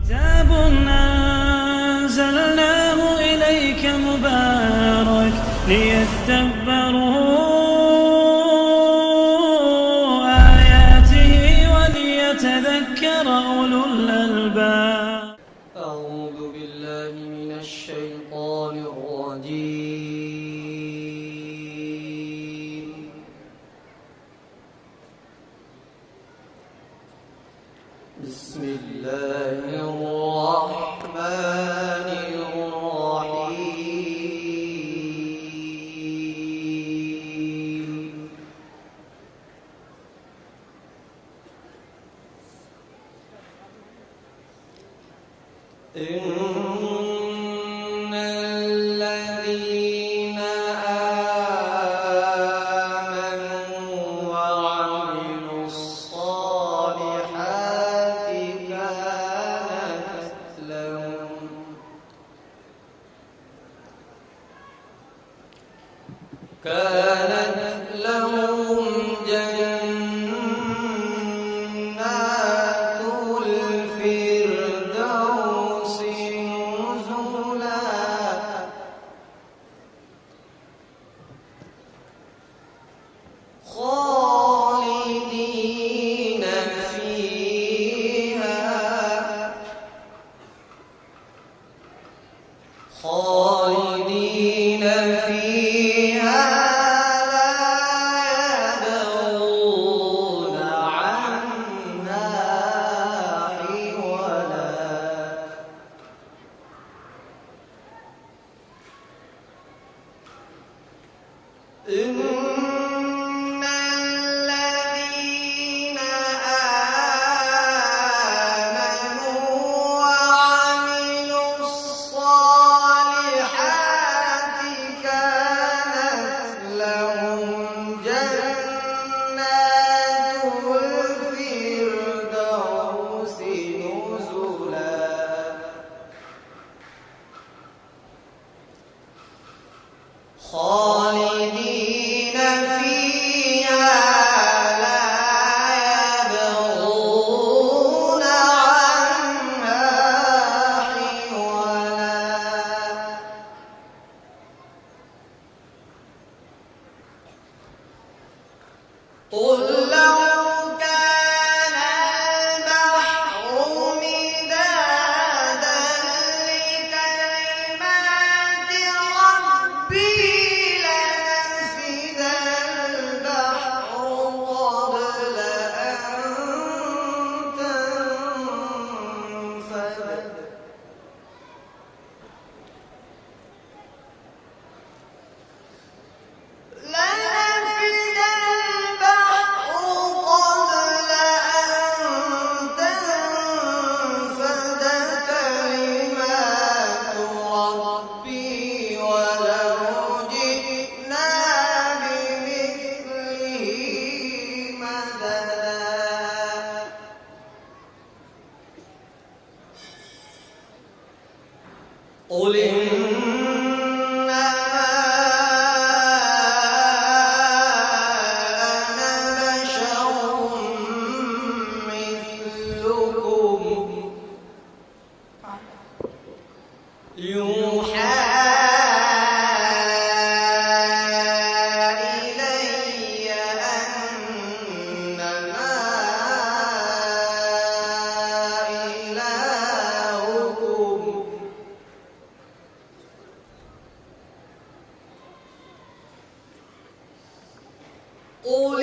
كتاب أنزلناه إليك مبارك ليدبروا آياته وليتذكر أولو الألباب. أعوذ بالله من الشيطان الرجيم. بسم الله الرحمن الرحيم. إن الذين آمنوا وعملوا الصالحات كانت لهم جنات الفردوس نزلا خالدين فيها إن الذين آمنوا وعملوا الصالحات كانت لهم جنات الفردوس نزلا خالدين فيها لا يبغون عنها حولا. قل لو كان البحر مدادا لكلمات ربي لنفد البحر قبل أن تنفد لنفد البحر قبل أن تنفد كلمات ربي ولو جئنا بمثله مددا. قل إنما أنا بشر مثلكم يوحى إلي أنما إلهكم قل